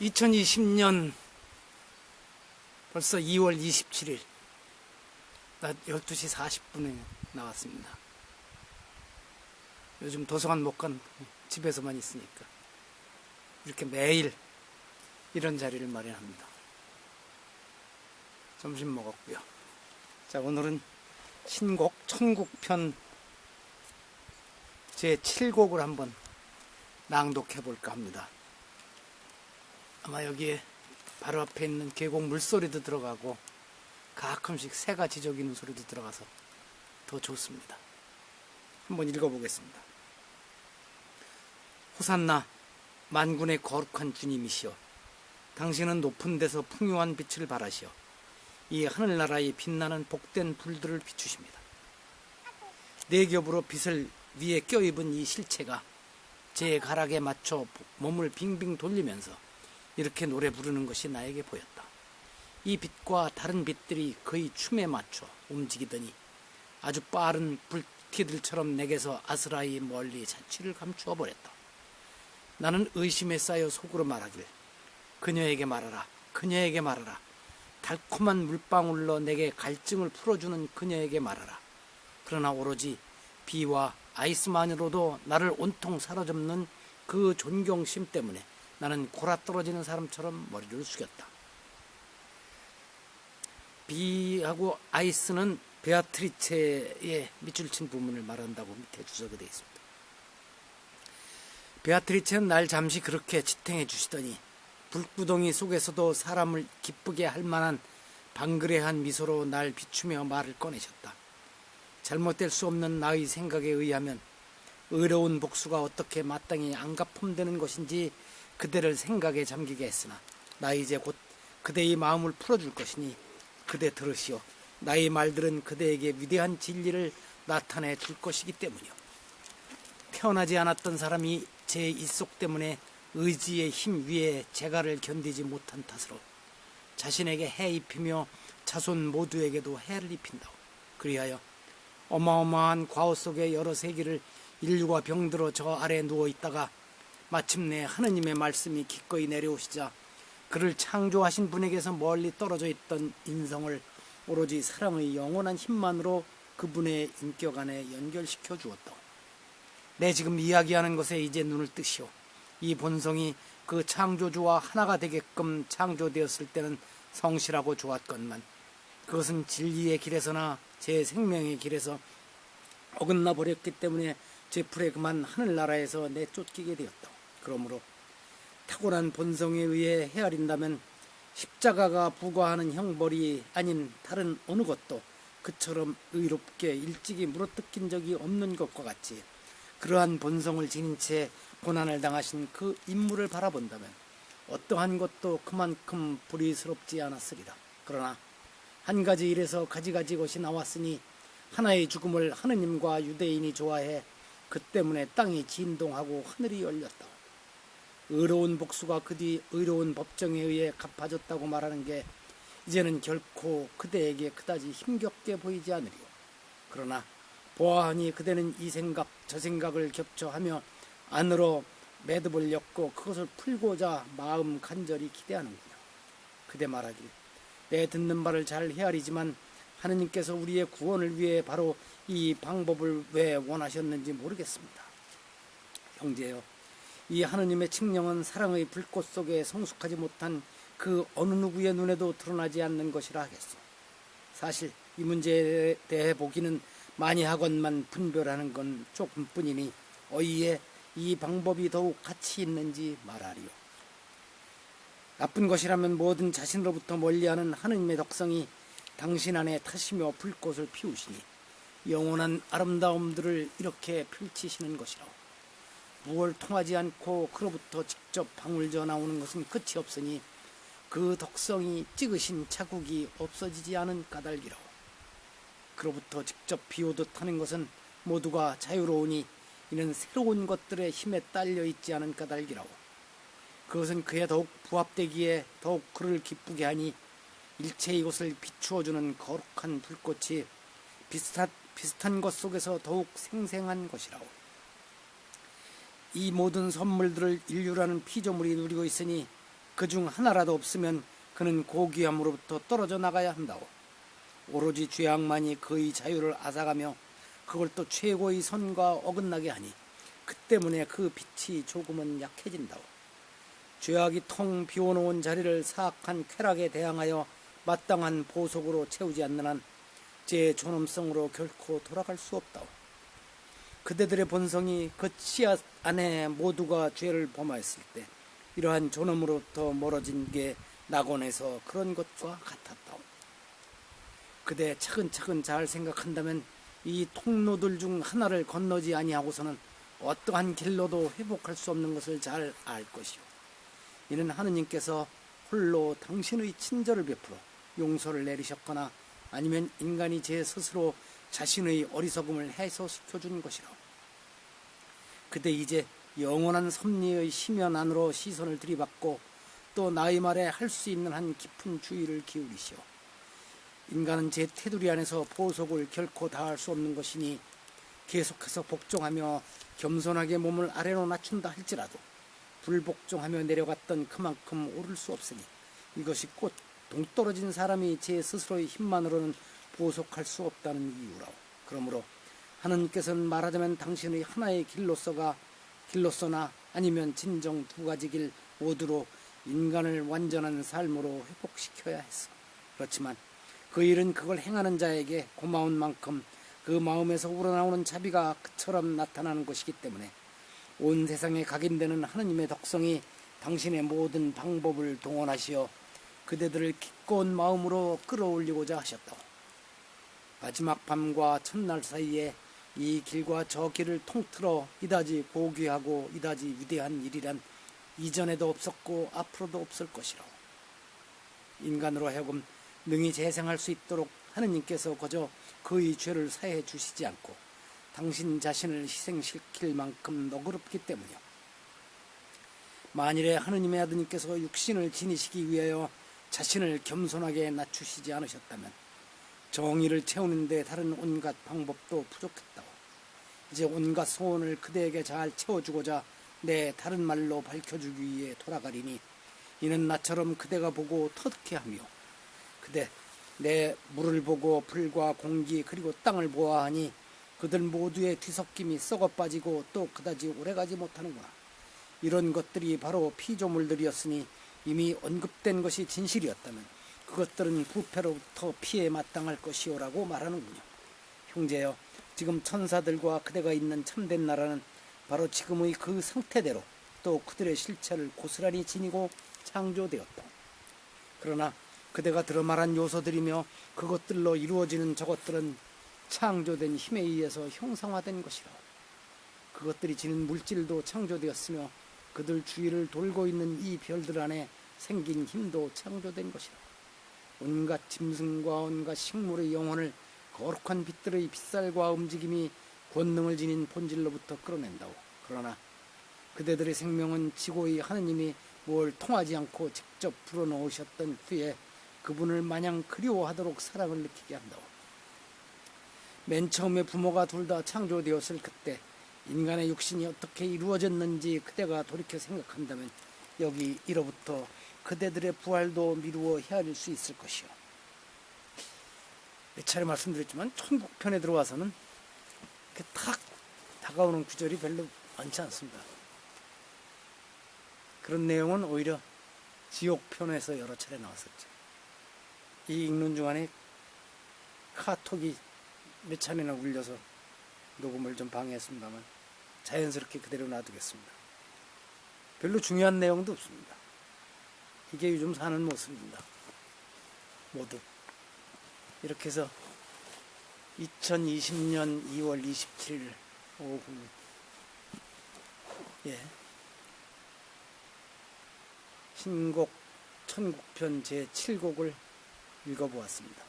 2020년 벌써 2월 27일 낮 12시 40분에 나왔습니다. 요즘 도서관 못 간 집에서만 있으니까 이렇게 매일 이런 자리를 마련합니다. 점심 먹었고요. 자, 오늘은 신곡 천국편 제7곡을 한번 낭독해 볼까 합니다. 아마 여기에 바로 앞에 있는 계곡 물소리도 들어가고 가끔씩 새가 지저귀는 소리도 들어가서 더 좋습니다. 한번 읽어보겠습니다. 호산나 만군의 거룩한 주님이시여, 당신은 높은 데서 풍요한 빛을 발하시어 이 하늘나라의 빛나는 복된 불들을 비추십니다. 네 겹으로 빛을 위에 껴입은 이 실체가 제 가락에 맞춰 몸을 빙빙 돌리면서 이렇게 노래 부르는 것이 나에게 보였다. 이 빛과 다른 빛들이 그의 춤에 맞춰 움직이더니 아주 빠른 불티들처럼 내게서 아스라이 멀리 자취를 감추어 버렸다. 나는 의심에 쌓여 속으로 말하길, 그녀에게 말하라, 그녀에게 말하라. 달콤한 물방울로 내게 갈증을 풀어주는 그녀에게 말하라. 그러나 오로지 비와 아이스만으로도 나를 온통 사로잡는 그 존경심 때문에 나는 골아떨어지는 사람처럼 머리를 숙였다. 비하고 아이스는 베아트리체의 밑줄 친 부분을 말한다고 밑에 주석이 되어 있습니다. 베아트리체는 날 잠시 그렇게 지탱해 주시더니 불구덩이 속에서도 사람을 기쁘게 할 만한 방그레한 미소로 날 비추며 말을 꺼내셨다. 잘못될 수 없는 나의 생각에 의하면 의로운 복수가 어떻게 마땅히 안갚음되는 것인지 그대를 생각에 잠기게 했으나 나 이제 곧 그대의 마음을 풀어줄 것이니 그대 들으시오. 나의 말들은 그대에게 위대한 진리를 나타내 줄 것이기 때문이요. 태어나지 않았던 사람이 제 입속 때문에 의지의 힘 위에 재갈을 견디지 못한 탓으로 자신에게 해 입히며 자손 모두에게도 해를 입힌다오. 그리하여 어마어마한 과오 속의 여러 세기를 인류가 병들어 저 아래 누워있다가 마침내 하느님의 말씀이 기꺼이 내려오시자 그를 창조하신 분에게서 멀리 떨어져 있던 인성을 오로지 사랑의 영원한 힘만으로 그분의 인격 안에 연결시켜 주었다. 내 지금 이야기하는 것에 이제 눈을 뜨시오. 이 본성이 그 창조주와 하나가 되게끔 창조되었을 때는 성실하고 좋았건만 그것은 진리의 길에서나 제 생명의 길에서 어긋나 버렸기 때문에 제 풀에 그만 하늘나라에서 내쫓기게 되었다. 그러므로 타고난 본성에 의해 헤아린다면 십자가가 부과하는 형벌이 아닌 다른 어느 것도 그처럼 의롭게 일찍이 물어뜯긴 적이 없는 것과 같이 그러한 본성을 지닌 채 고난을 당하신 그 인물을 바라본다면 어떠한 것도 그만큼 불의스럽지 않았으리라. 그러나 한 가지 일에서 가지가지 것이 나왔으니 하나의 죽음을 하느님과 유대인이 좋아해 그 때문에 땅이 진동하고 하늘이 열렸다. 의로운 복수가 그 뒤 의로운 법정에 의해 갚아졌다고 말하는 게 이제는 결코 그대에게 그다지 힘겹게 보이지 않으리요. 그러나 보아하니 그대는 이 생각 저 생각을 겹쳐하며 안으로 매듭을 엮고 그것을 풀고자 마음 간절히 기대하는구나. 그대 말하길, 내 듣는 바를 잘 헤아리지만 하느님께서 우리의 구원을 위해 바로 이 방법을 왜 원하셨는지 모르겠습니다. 형제여, 이 하느님의 칙령은 사랑의 불꽃 속에 성숙하지 못한 그 어느 누구의 눈에도 드러나지 않는 것이라 하겠소. 사실 이 문제에 대해 보기는 많이 하건만 분별하는 건 조금뿐이니 어이에 이 방법이 더욱 가치 있는지 말하리요. 나쁜 것이라면 뭐든 자신으로부터 멀리하는 하느님의 덕성이 당신 안에 타시며 불꽃을 피우시니 영원한 아름다움들을 이렇게 펼치시는 것이라오. 무얼 통하지 않고 그로부터 직접 방울져 나오는 것은 끝이 없으니 그 덕성이 찍으신 자국이 없어지지 않은 까닭이라오. 그로부터 직접 비오듯 하는 것은 모두가 자유로우니 이는 새로운 것들의 힘에 딸려 있지 않은 까닭이라오. 그것은 그에 더욱 부합되기에 더욱 그를 기쁘게 하니 일체 이것을 비추어주는 거룩한 불꽃이 비슷한 것 속에서 더욱 생생한 것이라오. 이 모든 선물들을 인류라는 피조물이 누리고 있으니 그중 하나라도 없으면 그는 고귀함으로부터 떨어져 나가야 한다고. 오로지 죄악만이 그의 자유를 앗아가며 그걸 또 최고의 선과 어긋나게 하니 그 때문에 그 빛이 조금은 약해진다고. 죄악이 텅 비워놓은 자리를 사악한 쾌락에 대항하여 마땅한 보석으로 채우지 않는 한 제 존엄성으로 결코 돌아갈 수 없다고. 그대들의 본성이 그 씨앗 안에 모두가 죄를 범하였을 때 이러한 존엄으로부터 멀어진 게 낙원에서 그런 것과 같았다고. 그대 차근차근 잘 생각한다면 이 통로들 중 하나를 건너지 아니하고서는 어떠한 길로도 회복할 수 없는 것을 잘 알 것이요. 이는 하느님께서 홀로 당신의 친절을 베풀어 용서를 내리셨거나 아니면 인간이 제 스스로 자신의 어리석음을 해소시켜준 것이라. 그대 이제 영원한 섭리의 심연 안으로 시선을 들이받고 또 나의 말에 할 수 있는 한 깊은 주의를 기울이시오. 인간은 제 테두리 안에서 보석을 결코 다할 수 없는 것이니 계속해서 복종하며 겸손하게 몸을 아래로 낮춘다 할지라도 불복종하며 내려갔던 그만큼 오를 수 없으니 이것이 곧 동떨어진 사람이 제 스스로의 힘만으로는 보속할 수 없다는 이유라오. 그러므로 하느님께서는 말하자면 당신의 하나의 길로서나 아니면 진정 두 가지 길 모두로 인간을 완전한 삶으로 회복시켜야 했어. 그렇지만 그 일은 그걸 행하는 자에게 고마운 만큼 그 마음에서 우러나오는 자비가 그처럼 나타나는 것이기 때문에 온 세상에 각인되는 하느님의 덕성이 당신의 모든 방법을 동원하시어 그대들을 기꺼운 마음으로 끌어올리고자 하셨다고. 마지막 밤과 첫날 사이에 이 길과 저 길을 통틀어 이다지 고귀하고 이다지 위대한 일이란 이전에도 없었고 앞으로도 없을 것이라고. 인간으로 하여금 능히 재생할 수 있도록 하느님께서 거저 그의 죄를 사해 주시지 않고 당신 자신을 희생시킬 만큼 너그럽기 때문이요. 만일에 하느님의 아드님께서 육신을 지니시기 위하여 자신을 겸손하게 낮추시지 않으셨다면 정의를 채우는 데 다른 온갖 방법도 부족했다고. 이제 온갖 소원을 그대에게 잘 채워주고자 내 다른 말로 밝혀주기 위해 돌아가리니 이는 나처럼 그대가 보고 터득해 하며 그대 내 물을 보고 불과 공기 그리고 땅을 보아하니 그들 모두의 뒤섞임이 썩어 빠지고 또 그다지 오래가지 못하는구나. 이런 것들이 바로 피조물들이었으니 이미 언급된 것이 진실이었다면 그것들은 부패로부터 피해 마땅할 것이오라고 말하는군요. 형제여, 지금 천사들과 그대가 있는 참된 나라는 바로 지금의 그 상태대로 또 그들의 실체를 고스란히 지니고 창조되었다. 그러나 그대가 들어 말한 요소들이며 그것들로 이루어지는 저것들은 창조된 힘에 의해서 형상화된 것이라. 그것들이 지닌 물질도 창조되었으며 그들 주위를 돌고 있는 이 별들 안에 생긴 힘도 창조된 것이라. 온갖 짐승과 온갖 식물의 영혼을 거룩한 빛들의 빛살과 움직임이 권능을 지닌 본질로부터 끌어낸다고. 그러나 그대들의 생명은 지고의 하느님이 뭘 통하지 않고 직접 불어넣으셨던 후에 그분을 마냥 그리워하도록 사랑을 느끼게 한다고. 맨 처음에 부모가 둘 다 창조되었을 그때 인간의 육신이 어떻게 이루어졌는지 그대가 돌이켜 생각한다면 여기 이로부터 그대들의 부활도 미루어 헤아릴 수 있을 것이요. 몇 차례 말씀드렸지만 천국편에 들어와서는 이렇게 탁 다가오는 구절이 별로 많지 않습니다. 그런 내용은 오히려 지옥편에서 여러 차례 나왔었죠. 이 읽는 중간에 카톡이 몇 차례나 울려서 녹음을 좀 방해했습니다만 자연스럽게 그대로 놔두겠습니다. 별로 중요한 내용도 없습니다. 이게 요즘 사는 모습입니다. 모두. 이렇게 해서 2020년 2월 27일 오후 신곡 천국편 제7곡을 읽어보았습니다.